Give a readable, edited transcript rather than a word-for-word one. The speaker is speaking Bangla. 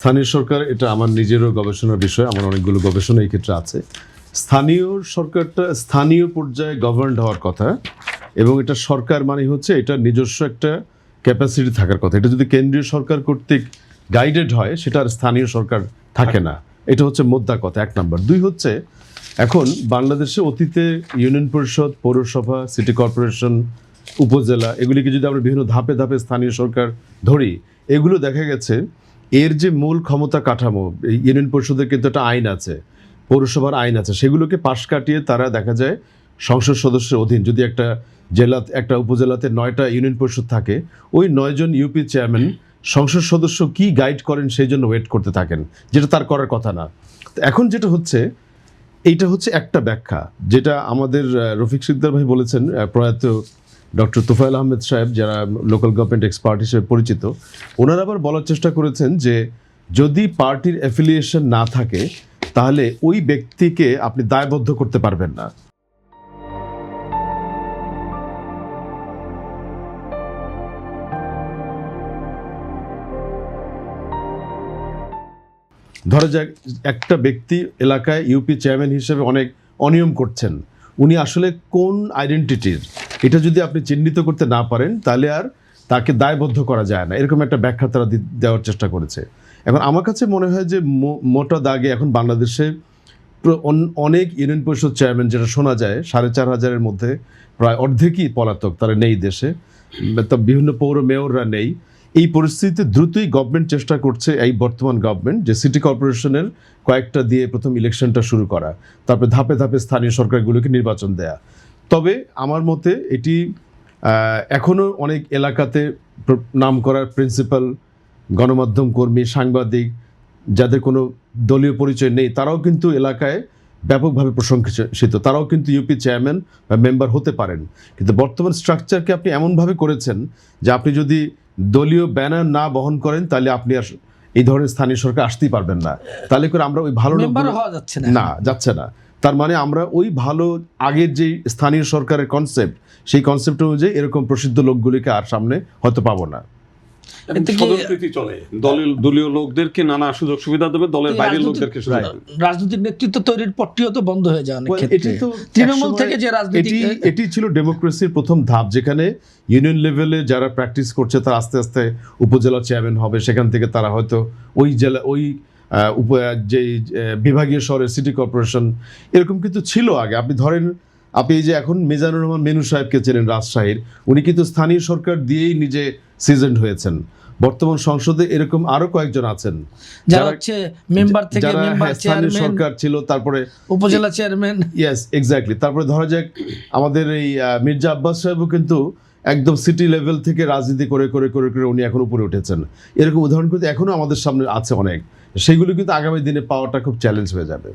স্থানীয় সরকার এটা আমার নিজেরও গবেষণার বিষয়, আমার অনেকগুলো গবেষণা এই ক্ষেত্রে আছে। স্থানীয় সরকারটা স্থানীয় পর্যায়ে গভর্নড হওয়ার কথা, এবং এটা সরকার মানে হচ্ছে এটা নিজস্ব একটা ক্যাপাসিটি থাকার কথা। এটা যদি কেন্দ্রীয় সরকার কর্তৃক গাইডেড হয় সেটা আর স্থানীয় সরকার থাকে না। এটা হচ্ছে মোদ্দা কথা, এক নাম্বার। দুই হচ্ছে, এখন বাংলাদেশে অতীতে ইউনিয়ন পরিষদ, পৌরসভা, সিটি কর্পোরেশন, উপজেলা, এগুলিকে যদি আমরা বিভিন্ন ধাপে ধাপে স্থানীয় সরকার ধরি, এগুলো দেখা গেছে এর যে মূল ক্ষমতা কাঠামো, ইউনিয়ন পরিষদের কিন্তু একটা আইন আছে, পৌরসভার আইন আছে, সেগুলোকে পাশ কাটিয়ে তারা দেখা যায় সংসদ সদস্যের অধীন। যদি একটা জেলা, একটা উপজেলাতে 9টা ইউনিয়ন পরিষদ থাকে, ওই 9 জন ইউপি চেয়ারম্যান সংসদ সদস্য কি গাইড করেন সেই জন্য ওয়েট করতে থাকেন, যেটা তার করার কথা না। এখন যেটা হচ্ছে, এইটা হচ্ছে একটা ব্যাখ্যা, যেটা আমাদের রফিক সিকদার ভাই বলেছেন, প্রয়াত ডক্টর তোফায়েল আহমেদ সাহেব, যারা লোকাল গভর্নমেন্ট এক্সপার্ট হিসেবে পরিচিত, ওনারা আবার বলার চেষ্টা করেছেন যে যদি পার্টির অ্যাফিলিয়েশন না থাকে তাহলে ওই ব্যক্তিকে আপনি দায়বদ্ধ করতে পারবেন না। ধরা যাক একটা ব্যক্তি এলাকায় ইউপি চেয়ারম্যান হিসেবে অনেক অনিয়ম করছেন, উনি আসলে কোন আইডেন্টিটির, এটা যদি আপনি চিহ্নিত করতে না পারেন তাহলে আর তাকে দায়বদ্ধ করা যায় না, এরকম একটা ব্যাখ্যা তারা দেওয়ার চেষ্টা করেছে। এখন আমার কাছে মনে হয় যে মোটা দাগে এখন বাংলাদেশে অনেক ইউনিয়ন পরিষদ চেয়ারম্যান, যেটা শোনা যায় 4500-এর মধ্যে প্রায় অর্ধেকই পলাতক, তারা নেই দেশে, বিভিন্ন পৌর মেয়ররা নেই। এই পরিস্থিতিতে দ্রুতই গভর্নমেন্ট চেষ্টা করছে, এই বর্তমান গভর্নমেন্ট, যে সিটি কর্পোরেশনের কয়েকটা দিয়ে প্রথম ইলেকশনটা শুরু করা, তারপরে ধাপে ধাপে স্থানীয় সরকারগুলোকে নির্বাচন দেয়া। তবে আমার মতে এটি এখনও অনেক এলাকাতে নাম করার প্রিন্সিপাল, গণমাধ্যম কর্মী, সাংবাদিক, যাদের কোনো দলীয় পরিচয় নেই, তারাও কিন্তু এলাকায় ব্যাপকভাবে প্রশংসিত, তারাও কিন্তু ইউপি চেয়ারম্যান বা মেম্বার হতে পারেন। কিন্তু বর্তমান স্ট্রাকচারকে আপনি এমনভাবে করেছেন যে আপনি যদি দলীয় ব্যানার না বহন করেন তাহলে আপনি আর এই ধরনের স্থানীয় সরকার আসতেই পারবেন না। তাহলে করে আমরা ওই ভালো যাচ্ছে না, তার মানে আমরা ওই ভালো আগের যে স্থানীয় সরকারের কনসেপ্ট, সেই কনসেপ্ট অনুযায়ী এরকম প্রসিদ্ধ লোকগুলিকে আর সামনে হয়তো পাবো না। দলীয় লোকদেরকে নানা সুযোগ সুবিধা দেবে, দলের বাইরের লোকদেরকে রাজনৈতিক নেতৃত্ব তৈরির পথটিও তো বন্ধ হয়ে যায় অনেক ক্ষেত্রে। তৃণমূল থেকে যে রাজনীতি, এটি ছিল ডেমোক্রেসির প্রথম ধাপ, যেখানে ইউনিয়ন লেভেলে যারা প্র্যাকটিস করছে তারা আস্তে আস্তে উপজেলা চেয়ারম্যান হবে, সেখান থেকে তারা হয়তো ওই জেলা, ওই যে বিভাগীয় শহরের সিটি কর্পোরেশন, এরকম কিন্তু ছিল আগে। আপনি ধরেন, আপনি এই যে এখন মিজানুর রহমান মেনু সাহেবকে চেনেন রাজশাহীর, উনি কিন্তু স্থানীয় সরকার দিয়েই নিজে সিজেন্ড হয়েছেন। বর্তমান সংসদে এরকম আরো কয়েকজন আছেন যারা হচ্ছে মেম্বার থেকে মেম্বার, স্থানীয় সরকার ছিল, তারপরে উপজেলা চেয়ারম্যান। Yes, exactly. তারপরে ধরা যাক আমাদের এই মির্জা আব্বাস সাহেবও কিন্তু একদম সিটি লেভেল থেকে রাজনীতি করে করে করে করে উনি এখন উপরে উঠেছেন। এরকম উদাহরণ কিন্তু এখনো আমাদের সামনে আছে অনেক, সেগুলো কিন্তু আগামী দিনে পাওয়াটা খুব চ্যালেঞ্জ হয়ে যাবে।